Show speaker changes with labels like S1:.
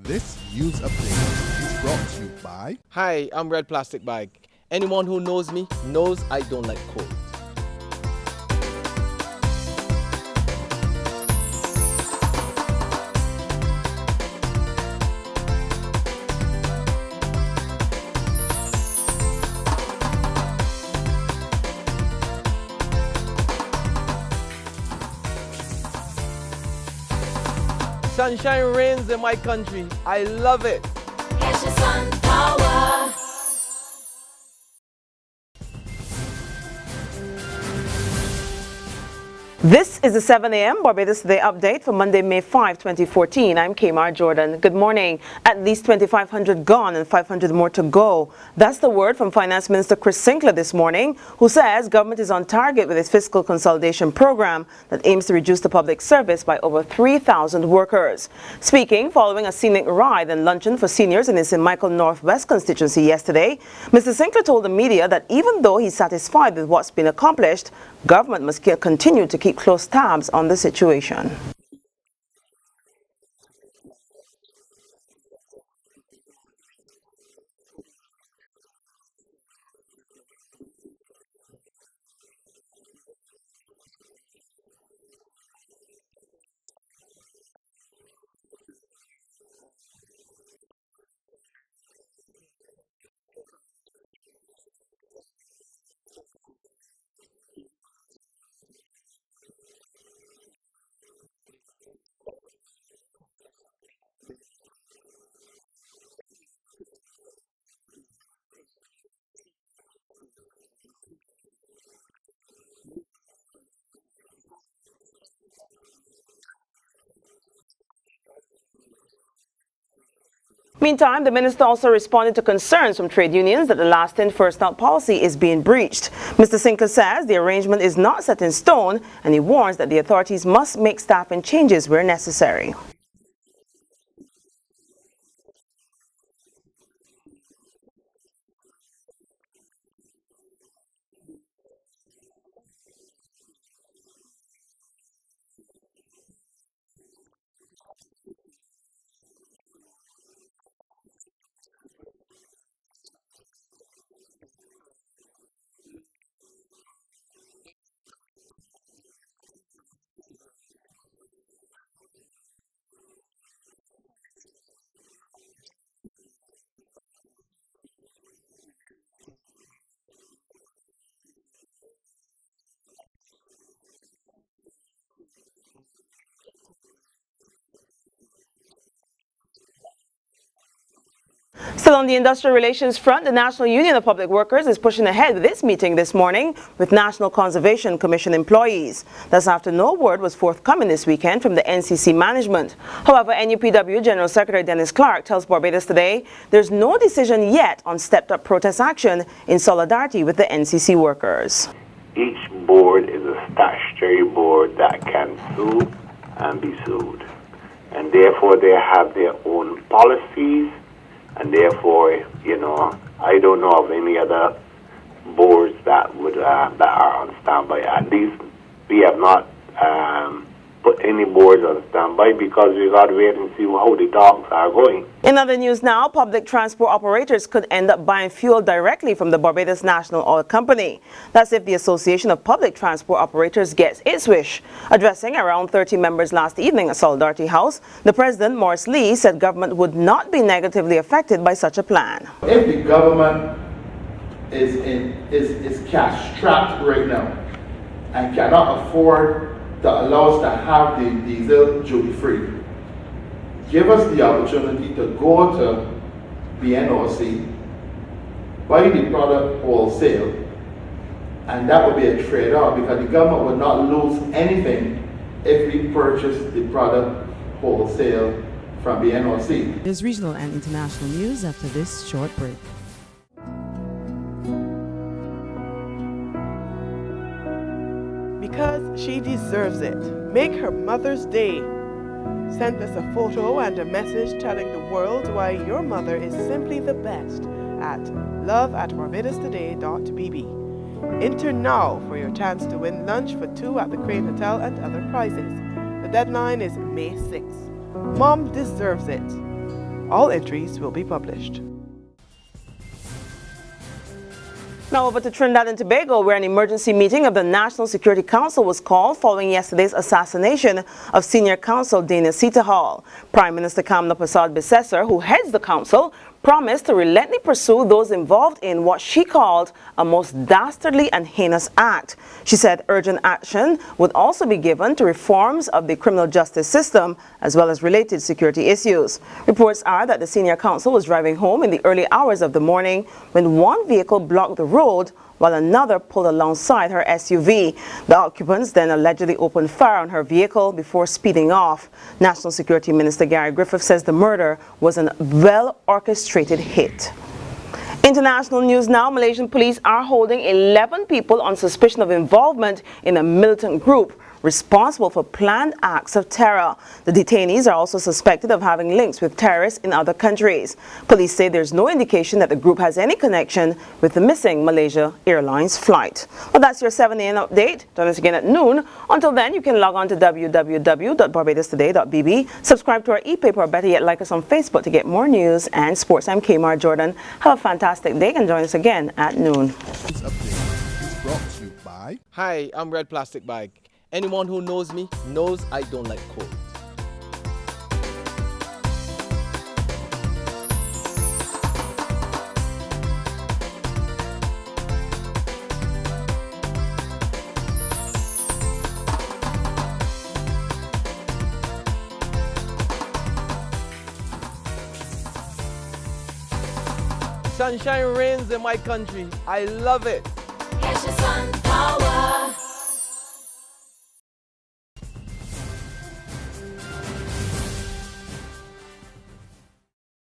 S1: This news update is brought to you by...
S2: Hi, I'm Red Plastic Bag. Anyone who knows me knows I don't like cold. Sunshine reigns in my country. I love it.
S3: Get your sun power.
S4: This is the 7 a.m. Barbados Today update for Monday, May 5, 2014. I'm Kamar Jordan. Good morning. At least 2,500 gone and 500 more to go. That's the word from Finance Minister Chris Sinclair this morning, who says government is on target with its fiscal consolidation program that aims to reduce the public service by over 3,000 workers. Speaking following a scenic ride and luncheon for seniors in his St. Michael Northwest constituency yesterday, Mr. Sinclair told the media that even though he's satisfied with what's been accomplished, government must continue to keep close tabs on the situation. Meantime, the minister also responded to concerns from trade unions that the last in, first out policy is being breached. Mr. Sinclair says the arrangement is not set in stone, and he warns that the authorities must make staffing changes where necessary. Still on the industrial relations front, the National Union of Public Workers is pushing ahead with its meeting this morning with National Conservation Commission employees. That's after no word was forthcoming this weekend from the NCC management. However, NUPW General Secretary Dennis Clark tells Barbados Today there's no decision yet on stepped-up protest action in solidarity with the NCC workers.
S5: Each board is a statutory board that can sue and be sued, and therefore they have their own policies. And therefore, I don't know of any other boards that are on standby. At least we have not put any boards on standby because we got to wait and see how the talks are going.
S4: In other news now, public transport operators could end up buying fuel directly from the Barbados National Oil Company. That's if the Association of Public Transport Operators gets its wish. Addressing around 30 members last evening at Solidarity House, the president, Morris Lee, said government would not be negatively affected by such a plan.
S6: If the government is cash strapped right now and cannot afford to allow us to have the diesel duty free, give us the opportunity to go to BNOC, buy the product wholesale, and that would be a trade-off because the government would not lose anything if we purchase the product wholesale from BNOC.
S7: There's regional and international news after this short break.
S8: Because she deserves it. Make her Mother's Day. Send us a photo and a message telling the world why your mother is simply the best at love@barbadostoday.bb. Enter now for your chance to win lunch for two at the Crane Hotel and other prizes. The deadline is May 6th. Mom deserves it. All entries will be published.
S4: Now over to Trinidad and Tobago, where an emergency meeting of the National Security Council was called following yesterday's assassination of Senior Counsel Dana Sita Hall. Prime Minister Kamla Persad-Bissessar, who heads the council, promised to relentlessly pursue those involved in what she called a most dastardly and heinous act. She said urgent action would also be given to reforms of the criminal justice system as well as related security issues. Reports are that the senior counsel was driving home in the early hours of the morning when one vehicle blocked the road while another pulled alongside her SUV. The occupants then allegedly opened fire on her vehicle before speeding off. National Security Minister Gary Griffith says the murder was a well-orchestrated hit. International news now. Malaysian police are holding 11 people on suspicion of involvement in a militant group responsible for planned acts of terror. The detainees are also suspected of having links with terrorists in other countries. Police say there's no indication that the group has any connection with the missing Malaysia Airlines flight. Well, that's your 7 a.m. update. Join us again at noon. Until then, you can log on to www.barbadostoday.bb, subscribe to our e-paper, or better yet, like us on Facebook to get more news and sports. I'm Kamar Jordan. Have a fantastic day and join us again at noon.
S1: This update is brought to you by
S2: Hi, I'm Red Plastic Bag. Anyone who knows me knows I don't like cold. Sunshine reigns in my country. I love it.
S3: Get your sun power.